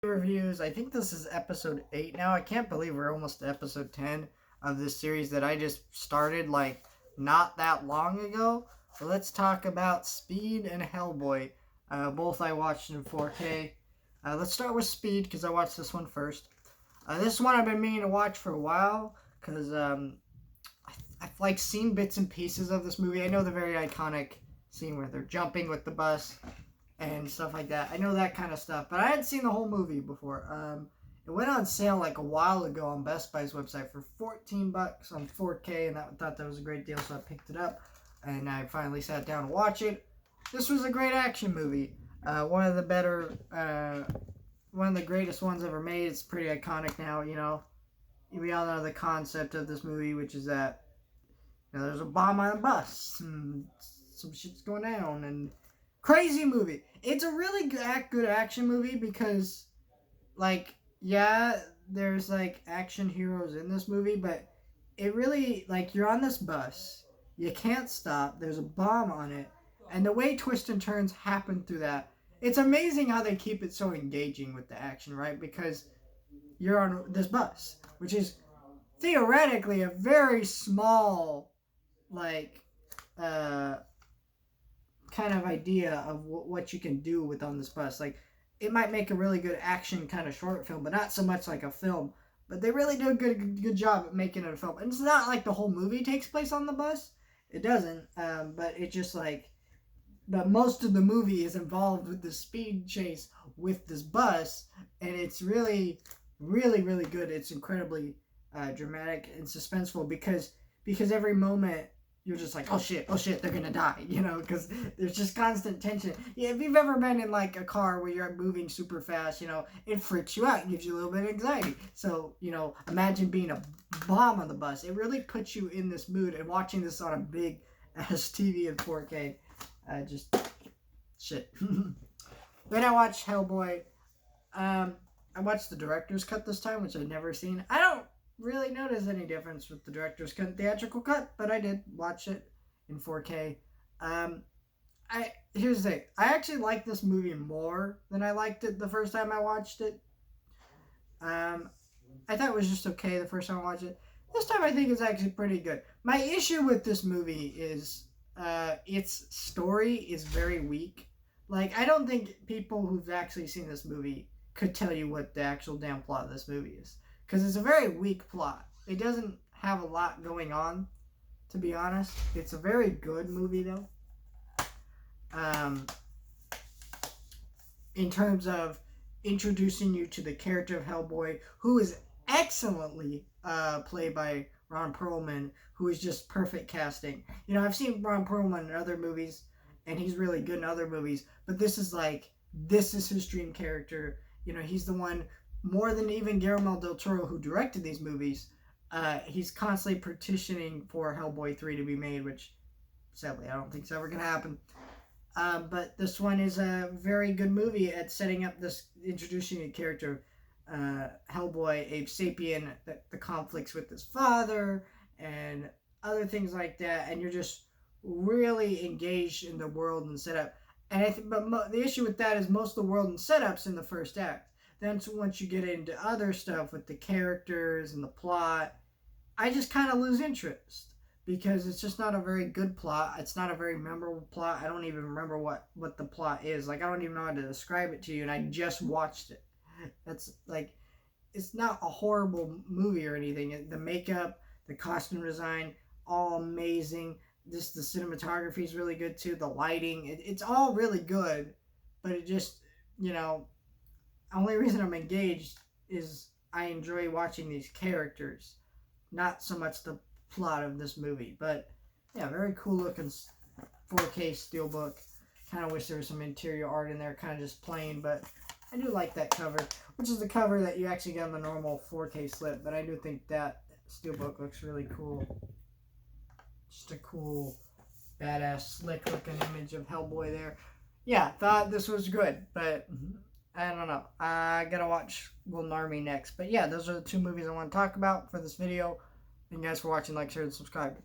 Reviews. I think this is episode 8 now. I can't believe we're almost to episode 10 of this series that I just started like not that long ago. So let's talk about Speed and Hellboy. Both I watched in 4K. Let's start with Speed because I watched this one first. This one I've been meaning to watch for a while because I've like seen bits and pieces of this movie. I know the very iconic scene where they're jumping with the bus and stuff like that. I know that kind of stuff, but I hadn't seen the whole movie before. It went on sale like a while ago on Best Buy's website for $14 on 4K, and I thought that was a great deal, so I picked it up, and I finally sat down to watch it. This was a great action movie. One of the better, one of the greatest ones ever made. It's pretty iconic now, you know. We all know the concept of this movie, which is that, you know, there's a bomb on a bus, and some shit's going down, and crazy movie. It's a really good action movie because, like, yeah, there's, like, action heroes in this movie, but it really, like, you're on this bus. You can't stop. There's a bomb on it. And the way twists and turns happen through that, it's amazing how they keep it so engaging with the action, right? Because you're on this bus, which is theoretically a very small, like, kind of idea of what you can do with on this bus. Like, it might make a really good action kind of short film, but not so much like a film. But they really do a good job at making it a film. And it's not like the whole movie takes place on the bus. It doesn't. But it just like, but most of the movie is involved with the speed chase with this bus, and it's really, really, really good. It's incredibly dramatic and suspenseful because every moment you're just like, oh shit, they're gonna die, you know, because there's just constant tension. Yeah, if you've ever been in like a car where you're moving super fast, you know, it freaks you out, gives you a little bit of anxiety. So, you know, imagine being a bomb on the bus. It really puts you in this mood, and watching this on a big ass TV in 4K, just shit. Then I watched Hellboy. I watched the director's cut this time, which I'd never seen. I don't really notice any difference with the director's cut and theatrical cut, but I did watch it in 4K. Here's the thing. I actually like this movie more than I liked it the first time I watched it. I thought it was just okay the first time I watched it. This time I think it's actually pretty good. My issue with this movie is its story is very weak. Like, I don't think people who've actually seen this movie could tell you what the actual damn plot of this movie is. Because it's a very weak plot. It doesn't have a lot going on, to be honest. It's a very good movie, though. In terms of introducing you to the character of Hellboy, who is excellently played by Ron Perlman, who is just perfect casting. You know, I've seen Ron Perlman in other movies, and he's really good in other movies, but this is his dream character. You know, he's the one, more than even Guillermo del Toro, who directed these movies, he's constantly petitioning for Hellboy 3 to be made, which, sadly, I don't think it's ever going to happen. But this one is a very good movie at setting up this, introducing the character of Hellboy, Abe Sapien, the conflicts with his father, and other things like that, and you're just really engaged in the world and setup. And the issue with that is most of the world and setups in the first act. Then once you get into other stuff with the characters and the plot, I just kind of lose interest because it's just not a very good plot. It's not a very memorable plot. I don't even remember what the plot is. Like, I don't even know how to describe it to you, and I just watched it. That's like, it's not a horrible movie or anything. The makeup, the costume design, all amazing. The cinematography is really good too. The lighting, it's all really good, but it just, you know, only reason I'm engaged is I enjoy watching these characters, not so much the plot of this movie. But yeah, very cool looking 4K steelbook. Kind of wish there was some interior art in there, kind of just plain, but I do like that cover, which is the cover that you actually get on the normal 4K slip. But I do think that steelbook looks really cool. Just a cool, badass, slick looking image of Hellboy there. Yeah, thought this was good, but I don't know. I gotta watch Golden Army next. But yeah, those are the two movies I want to talk about for this video. Thank you guys for watching. Like, share, and subscribe.